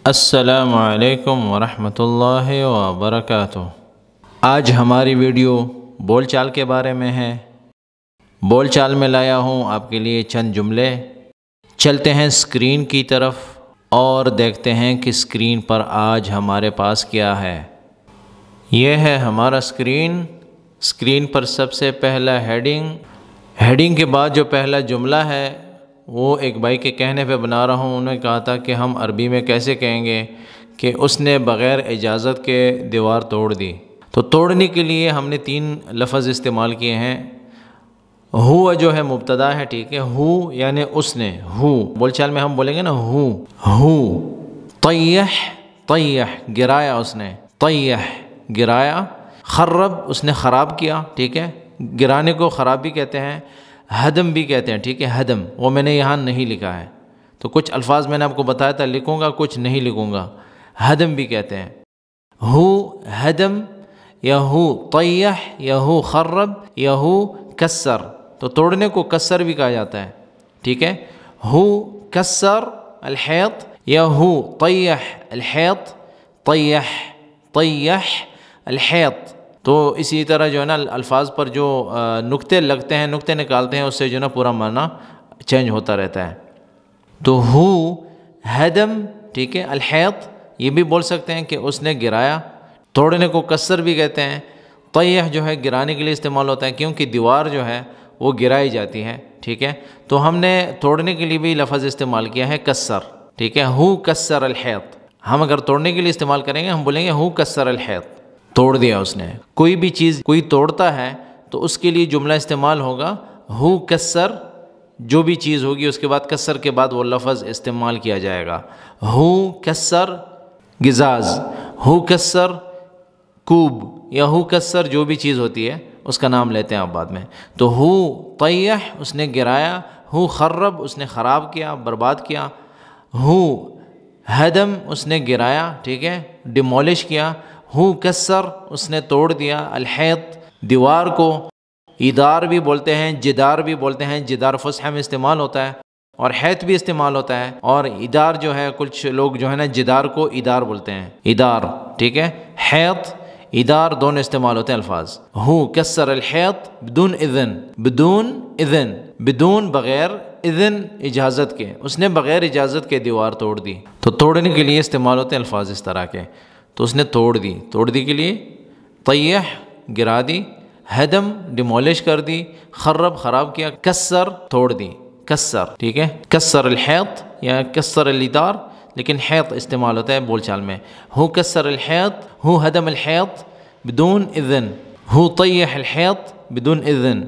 السلام علیکم ورحمۃ اللہ وبرکاتہ۔ آج ہماری ویڈیو بول چال کے بارے میں ہے۔ بول چال میں لایا ہوں آپ کے لیے چند جملے۔ چلتے ہیں اسکرین کی طرف اور دیکھتے ہیں کہ اسکرین پر آج ہمارے پاس کیا ہے۔ یہ ہے ہمارا اسکرین۔ اسکرین پر سب سے پہلا ہیڈنگ کے بعد جو پہلا جملہ ہے وہ ایک بھائی کے کہنے پہ بنا رہا ہوں۔ انہوں نے کہا تھا کہ ہم عربی میں کیسے کہیں گے کہ اس نے بغیر اجازت کے دیوار توڑ دی۔ تو توڑنے کے لیے ہم نے 3 لفظ استعمال کیے ہیں۔ ہوا جو ہے مبتدا ہے، ٹھیک ہے، ہو یعنی اس نے، ہو بول چال میں ہم بولیں گے نا ہو۔ طیح گرایا اس نے، طیح گرایا۔ خرب اس نے خراب کیا، ٹھیک ہے، گرانے کو خراب بھی کہتے ہیں، ہدم بھی کہتے ہیں، ٹھیک ہے، ہدم وہ میں نے یہاں نہیں لکھا ہے، تو کچھ الفاظ میں نے آپ کو بتایا تھا لکھوں گا، کچھ نہیں لکھوں گا۔ ہدم بھی کہتے ہیں، ہو ہدم یا ہو طیح یا ہو خرب یا ہو کسر۔ تو توڑنے کو کسر بھی کہا جاتا ہے، ٹھیک ہے، ہو کسر الحیط یا ہو طیح الحیط، طیح الحیط۔ تو اسی طرح جو ہے نا الفاظ پر جو نقطے لگتے ہیں، نقطے نکالتے ہیں، اس سے جو ہے نا پورا معنی چینج ہوتا رہتا ہے۔ تو ہو ہدم، ٹھیک ہے، الحیط یہ بھی بول سکتے ہیں کہ اس نے گرایا۔ توڑنے کو کسر بھی کہتے ہیں۔ طیح جو ہے گرانے کے لیے استعمال ہوتا ہے، کیونکہ دیوار جو ہے وہ گرائی جاتی ہے، ٹھیک ہے۔ تو ہم نے توڑنے کے لیے بھی لفظ استعمال کیا ہے کسر، ٹھیک ہے، ہو کسر الحیط۔ ہم اگر توڑنے کے لیے استعمال کریں گے ہم بولیں گے ہو کسر الحیط، توڑ دیا اس نے۔ کوئی بھی چیز کوئی توڑتا ہے تو اس کے لیے جملہ استعمال ہوگا ہو کسر، جو بھی چیز ہوگی اس کے بعد کسر کے بعد وہ لفظ استعمال کیا جائے گا۔ ہو کسر گزاز، ہو کسر کوب، یا ہو کسر جو بھی چیز ہوتی ہے اس کا نام لیتے ہیں آپ بعد میں۔ تو ہو طیح اس نے گرایا، ہو خرب اس نے خراب کیا، برباد کیا، ہو ہدم اس نے گرایا، ٹھیک ہے، ڈیمولش کیا، ہو کسر اس نے توڑ دیا، الحیط دیوار کو۔ ایدار بھی بولتے ہیں، جدار بھی بولتے ہیں، جدار فصحى میں استعمال ہوتا ہے اور حیط بھی استعمال ہوتا ہے۔ اور ایدار جو ہے کچھ لوگ جو ہے نا جدار کو ایدار بولتے ہیں، ایدار، ٹھیک ہے، حیط ایدار دونوں استعمال ہوتے ہیں الفاظ۔ ہو کسر الحیط بدون اذن، بدون اذن، بدون بغیر اذن اجازت کے، اس نے بغیر اجازت کے دیوار توڑ دی۔ تو توڑنے کے لیے استعمال ہوتے ہیں الفاظ اس طرح کے۔ تو اس نے توڑ دی کے لیے طیح گرا دی، ہدم ڈیمولش کر دی، خرب خراب کیا، کسر توڑ دی، کسر، ٹھیک ہے، کسر الحیط یا کسر الادار، لیکن حیط استعمال ہوتا ہے بول چال میں۔ ہو کسر الحیط، ہو ہدم الحیط بدون اذن، ہو طیح الحیط بدون اذن،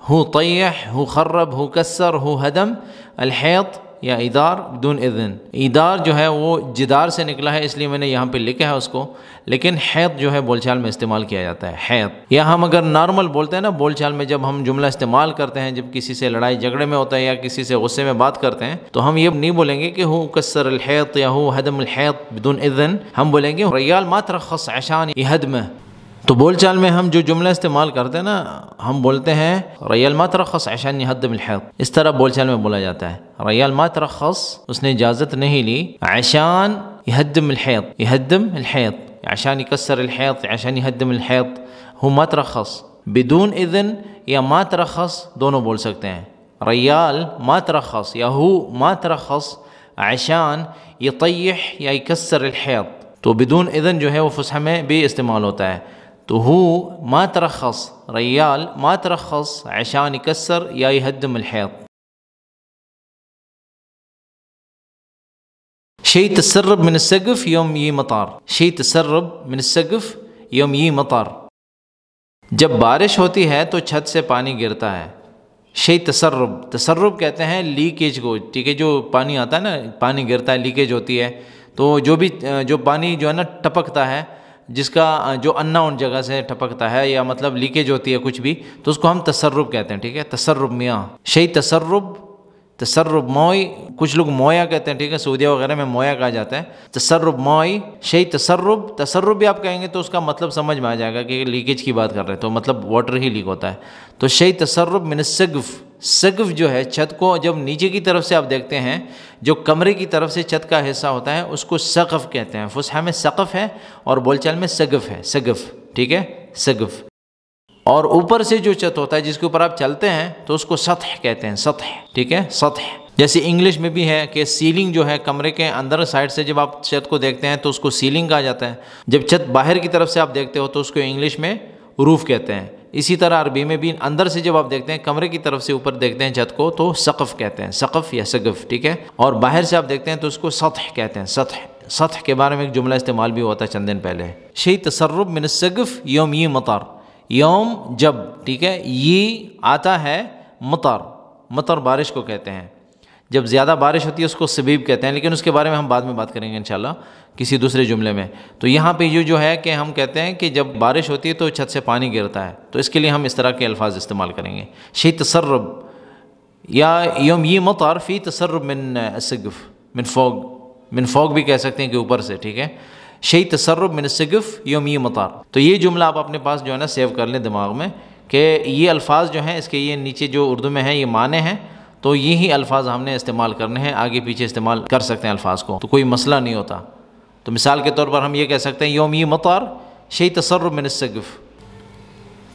ہو طیح، ہو خرب، ہو کسر، ہو ہدم الحیط یا ایدار بدون اذن۔ ایدار جو ہے وہ جدار سے نکلا ہے، اس لیے میں نے یہاں پہ لکھا ہے اس کو، لیکن حیط جو ہے بول چال میں استعمال کیا جاتا ہے، حیط۔ یا ہم اگر نارمل بولتے ہیں نا بول چال میں، جب ہم جملہ استعمال کرتے ہیں، جب کسی سے لڑائی جھگڑے میں ہوتا ہے یا کسی سے غصے میں بات کرتے ہیں، تو ہم یہ نہیں بولیں گے کہ ہو کسر الحیط یا ہو ہدم الحیط بدون اذن، ہم بولیں گے ریال ما ترخص عشان يهدمه۔ تو بول چال میں ہم جو جملہ استعمال کرتے ہیں نا، ہم بولتے ہیں ریال ما ترخص عشان يهدم الحيط، اس طرح بول چال میں بولا جاتا ہے۔ ریال ما ترخص اس نے اجازت نہیں لی، عشان يهدم الحيط، يهدم الحيط، عشان يكسر الحيط، عشان يهدم الحيط، هو ما ترخص بدون اذن یا ما ترخص دونوں بول سکتے ہیں۔ ریال ما ترخص یا هو ما ترخص عشان يطيح یا يكسر الحيط، تو بدون اذن جو ہے وہ فصحى میں بھی استعمال ہوتا ہے۔ تو هو ما ترخص، ریال ما ترخص عشان يكسر یا يهدم الحيط۔ شيء تسرب من السقف يوم يجي مطر، شيء تسرب من السقف يوم يجي مطر، جب بارش ہوتی ہے تو چھت سے پانی گرتا ہے۔ شيء تسرب، تسرب کہتے ہیں لیکیج کو، ٹھیک ہے، جو پانی آتا ہے نا، پانی گرتا ہے، لیکیج ہوتی ہے، تو جو پانی جو ہے نا ٹپکتا ہے، جس کا جو انا ان جگہ سے ٹپکتا ہے یا مطلب لیکیج ہوتی ہے کچھ بھی، تو اس کو ہم تسرب کہتے ہیں، ٹھیک ہے، تسرب میاں، شيء تسرب تسرب موئی، کچھ لوگ مویا کہتے ہیں، ٹھیک ہے، سعودیہ وغیرہ میں مویا کہا جاتا ہے، تسرب موئی، شی تسرب، تسرب بھی آپ کہیں گے تو اس کا مطلب سمجھ میں آ جائے گا کہ لیکیج کی بات کر رہے ہیں، تو مطلب واٹر ہی لیک ہوتا ہے. تو شی تسرب من السقف، سقف جو ہے چھت کو جب نیچے کی طرف سے آپ دیکھتے ہیں، جو کمرے کی طرف سے چھت کا حصہ ہوتا ہے اس کو سقف کہتے ہیں. فصحی میں سقف ہے اور بول چال میں سقف ہے، سقف، ٹھیک ہے، سقف. اور اوپر سے جو چھت ہوتا ہے جس کے اوپر آپ چلتے ہیں تو اس کو سطح کہتے ہیں، سطح، ٹھیک ہے، سطح. جیسے انگلش میں بھی ہے کہ سیلنگ جو ہے کمرے کے اندر سائڈ سے جب آپ چھت کو دیکھتے ہیں تو اس کو سیلنگ کہا جاتا ہے. جب چھت باہر کی طرف سے آپ دیکھتے ہو تو اس کو انگلش میں روف کہتے ہیں. اسی طرح عربی میں بھی اندر سے جب آپ دیکھتے ہیں کمرے کی طرف سے اوپر دیکھتے ہیں چھت کو تو سقف کہتے ہیں، سقف یا سقف، ٹھیک ہے. اور باہر سے آپ دیکھتے ہیں تو اس کو سطح کہتے ہیں، سطح. سطح کے بارے میں ایک جملہ استعمال بھی ہوتا ہے چند دن پہلے، شی تسرب من السقف یوم یہ مطر، یوم جب، ٹھیک ہے، یہ آتا ہے مطر، مطر بارش کو کہتے ہیں. جب زیادہ بارش ہوتی ہے اس کو سبیب کہتے ہیں، لیکن اس کے بارے میں ہم بعد میں بات کریں گے انشاءاللہ کسی دوسرے جملے میں. تو یہاں پہ یہ جو ہے کہ ہم کہتے ہیں کہ جب بارش ہوتی ہے تو چھت سے پانی گرتا ہے، تو اس کے لیے ہم اس طرح کے الفاظ استعمال کریں گے. شی تسرب یا یوم یہ مطر فی تسرب من السقف، من فوق، من فوق بھی کہہ سکتے ہیں کہ اوپر سے، ٹھیک ہے. شی تسرب من السقف یوم یہ مطر. تو یہ جملہ آپ اپنے پاس جو ہے نا سیو کر لیں دماغ میں کہ یہ الفاظ جو ہیں اس کے یہ نیچے جو اردو میں ہیں یہ معنی ہیں، تو یہی الفاظ ہم نے استعمال کرنے ہیں، آگے پیچھے استعمال کر سکتے ہیں الفاظ کو، تو کوئی مسئلہ نہیں ہوتا. تو مثال کے طور پر ہم یہ کہہ سکتے ہیں یوم یہ مطر شی تسرب من السقف.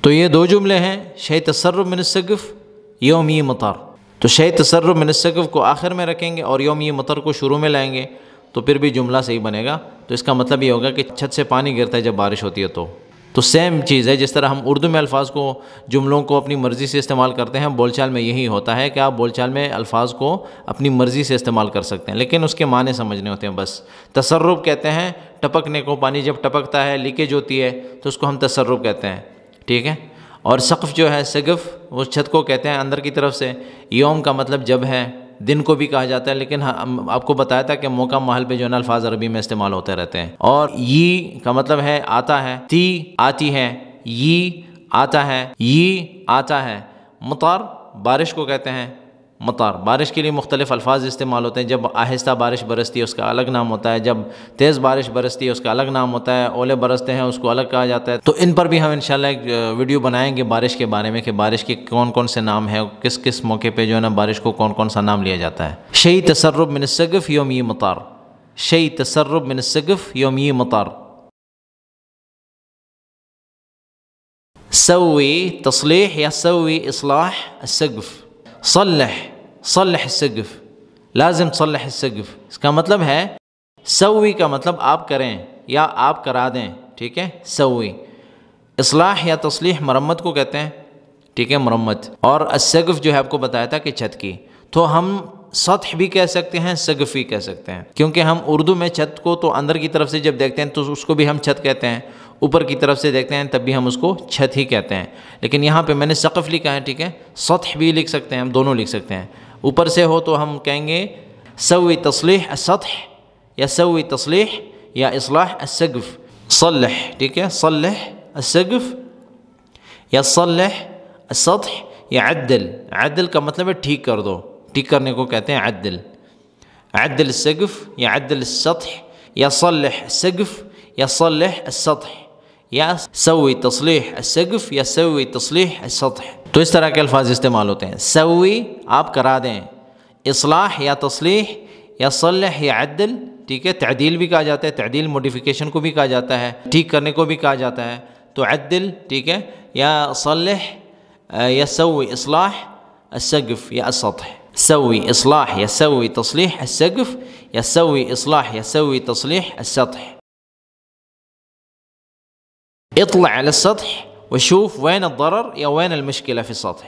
تو یہ دو جملے ہیں، شی تسرب من السقف، یوم یہ مطر. تو شی تسرب من السقف کو آخر میں رکھیں گے اور یوم یہ مطر کو شروع میں لائیں گے تو پھر بھی جملہ صحیح بنے گا. تو اس کا مطلب یہ ہوگا کہ چھت سے پانی گرتا ہے جب بارش ہوتی ہے. تو سیم چیز ہے، جس طرح ہم اردو میں الفاظ کو، جملوں کو اپنی مرضی سے استعمال کرتے ہیں، بول چال میں یہی ہوتا ہے کہ آپ بول چال میں الفاظ کو اپنی مرضی سے استعمال کر سکتے ہیں، لیکن اس کے معنی سمجھنے ہوتے ہیں بس. تسرب کہتے ہیں ٹپکنے کو، پانی جب ٹپکتا ہے، لیکیج ہوتی ہے تو اس کو ہم تسرب کہتے ہیں، ٹھیک ہے. اور سقف جو ہے، سقف، وہ چھت کو کہتے ہیں اندر کی طرف سے. یوم کا مطلب جب ہے، دن کو بھی کہا جاتا ہے، لیکن آپ کو بتایا تھا کہ موقع محل پہ جو ہے نا الفاظ عربی میں استعمال ہوتے رہتے ہیں. اور یہ کا مطلب ہے آتا ہے، تی آتی ہے، یہ آتا ہے، یہ آتا ہے. مطر بارش کو کہتے ہیں، مطر. بارش کے لیے مختلف الفاظ استعمال ہوتے ہیں. جب آہستہ بارش برستی ہے اس کا الگ نام ہوتا ہے، جب تیز بارش برستی ہے اس کا الگ نام ہوتا ہے، اولے برستے ہیں اس کو الگ کہا جاتا ہے. تو ان پر بھی ہم انشاءاللہ ایک ویڈیو بنائیں گے بارش کے بارے میں کہ بارش کے کون کون سے نام ہیں، کس کس موقع پہ جو ہے نا بارش کو کون کون سا نام لیا جاتا ہے. شی تسرب من السقف یوم یہ مطر، شی تسرب من السقف یوم یہ مطر. سوي تصليح یا سوي اصلاح السقف، صلح، صلح السقف، لازم تصلح السقف. اس کا مطلب ہے سوی کا مطلب آپ کریں یا آپ کرا دیں، ٹھیک ہے. سوی، اصلاح یا تصلیح مرمت کو کہتے ہیں، ٹھیک ہے، مرمت. اور السقف جو ہے آپ کو بتایا تھا کہ چھت کی. تو ہم سطح بھی کہہ سکتے ہیں، سقف بھی کہہ سکتے ہیں، کیونکہ ہم اردو میں چھت کو تو اندر کی طرف سے جب دیکھتے ہیں تو اس کو بھی ہم چھت کہتے ہیں، اوپر کی طرف سے دیکھتے ہیں تب بھی ہم اس کو چھت ہی کہتے ہیں. لیکن یہاں پہ میں نے سقف لکھا ہے، ٹھیک ہے. سطح بھی لکھ سکتے ہیں، ہم دونوں لکھ سکتے ہیں. اوپر سے ہو تو ہم کہیں گے سوی تصلیح السطح یا سوی تصلیح یا اصلاح السقف. صلح، ٹھیک ہے، صلح السقف یا صلح السطح یا عدل. عدل کا مطلب ہے ٹھیک کر دو، ٹھیک کرنے کو کہتے ہیں عدل. عدل السقف یا عدل السطح یا صلح السقف یا صلح السطح یا سوی تصلیح السقف یا سوی تصلیح السطح. تو اس طرح کے الفاظ استعمال ہوتے ہیں. سوی آپ کرا دیں، اصلاح یا تصلیح یا صلح یا عدل، ٹھیک ہے. تعدیل بھی کہا جاتا ہے، تعدیل موڈیفیکیشن کو بھی کہا جاتا ہے، ٹھیک کرنے کو بھی کہا جاتا ہے. تو عدل، ٹھیک ہے، یا صلح یا سوی اصلاح السقف یا السطح. سوي إصلاح يسوي تصليح السقف يسوي إصلاح يسوي تصليح السطح. اطلع على السطح وشوف وين الضرر یا وين المشكلة في السطح.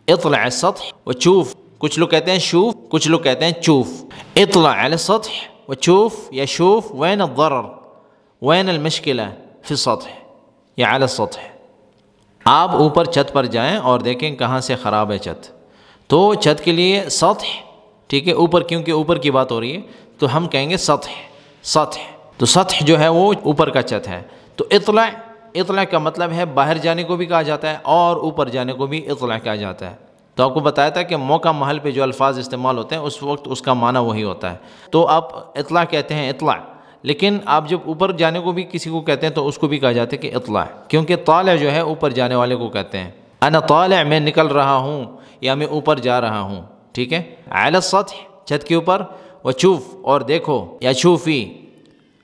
اطلع على السطح وتشوف، کچھ لوگ کہتے ہیں شوف، کچھ لوگ کہتے ہیں چوف. اطلع على السطح وتشوف یا شوف وين الضرر وين المشكلة في السطح یا على السطح. آپ اوپر چھت پر جائیں اور دیکھیں کہاں سے خراب ہے چھت. تو چھت کے لیے سطح، ٹھیک ہے، اوپر، کیونکہ اوپر کی بات ہو رہی ہے تو ہم کہیں گے سطح. سطح، تو سطح جو ہے وہ اوپر کا چھت ہے. تو اطلاع، اطلاع کا مطلب ہے باہر جانے کو بھی کہا جاتا ہے اور اوپر جانے کو بھی اطلاع کہا جاتا ہے. تو آپ کو بتایا تھا کہ موقع محل پہ جو الفاظ استعمال ہوتے ہیں اس وقت اس کا معنی وہی ہوتا ہے. تو آپ اطلاع کہتے ہیں اطلاع، لیکن آپ جب اوپر جانے کو بھی کسی کو کہتے ہیں تو اس کو بھی کہا جاتا ہے کہ اطلاع، کیونکہ طالع جو ہے اوپر جانے والے کو کہتے ہیں. انا طالع، میں نکل رہا ہوں یا میں اوپر جا رہا ہوں، ٹھیک ہے. علی السطح، چھت کے اوپر. وشوف، اور دیکھو. یا شوفی،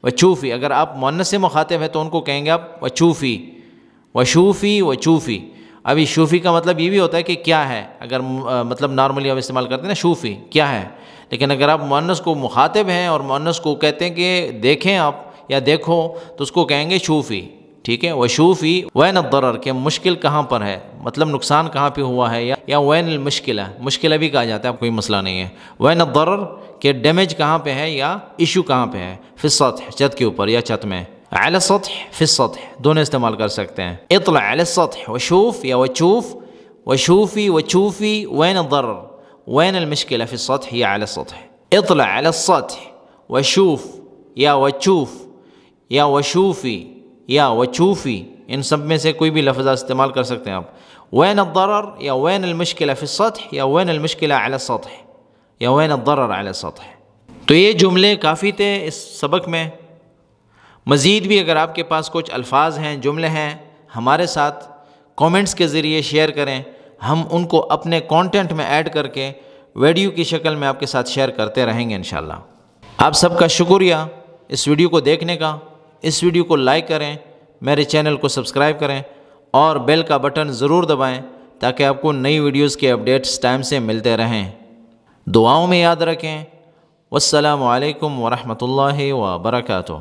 وشوفی، اگر آپ مؤنث سے مخاطب ہے تو ان کو کہیں گے آپ وشوفی، وشوفی، وشوفی. ابھی شوفی کا مطلب یہ بھی ہوتا ہے کہ کیا ہے، اگر مطلب نارملی ہم استعمال کرتے ہیں نا شوفی کیا ہے، لیکن اگر آپ مؤنث کو مخاطب ہیں اور مؤنث کو کہتے ہیں کہ دیکھیں آپ یا دیکھو تو اس کو کہیں گے شوفی، ٹھیک ہے. وشوفی وین الضرر، کہ مشکل کہاں پر ہے، مطلب نقصان کہاں پہ ہوا ہے، یا وین المشکلہ، مشکلہ بھی کہا جاتا ہے، اب کوئی مسئلہ نہیں ہے. وین الضرر، کہ ڈیمیج کہاں پہ ہے یا ایشو کہاں پہ ہے. فی السطح، چھت کے اوپر یا چھت میں. علی السطح، فی السطح، دونوں استعمال کر سکتے ہیں. اطلع علی السطح، وشوف یا وشوف، وشوفی، وشوفی وین الضرر، وین المشکلہ، فی السطح یا علی السطح. اطلع علی السطح، وشوف یا وشوف یا وشوفی یا وشوفی، ان سب میں سے کوئی بھی لفظ استعمال کر سکتے ہیں آپ. وین الضرر یا وین المشکلہ فی السطح یا وین المشکلہ علی السطح یا وین الضرر علی السطح. تو یہ جملے کافی تھے اس سبق میں. مزید بھی اگر آپ کے پاس کچھ الفاظ ہیں، جملے ہیں، ہمارے ساتھ کومنٹس کے ذریعے شیئر کریں، ہم ان کو اپنے کانٹینٹ میں ایڈ کر کے ویڈیو کی شکل میں آپ کے ساتھ شیئر کرتے رہیں گے انشاءاللہ. آپ سب کا شکریہ اس ویڈیو کو دیکھنے کا. اس ویڈیو کو لائک کریں، میرے چینل کو سبسکرائب کریں اور بیل کا بٹن ضرور دبائیں تاکہ آپ کو نئی ویڈیوز کے اپڈیٹس ٹائم سے ملتے رہیں. دعاؤں میں یاد رکھیں. والسلام علیکم ورحمۃ اللہ وبرکاتہ.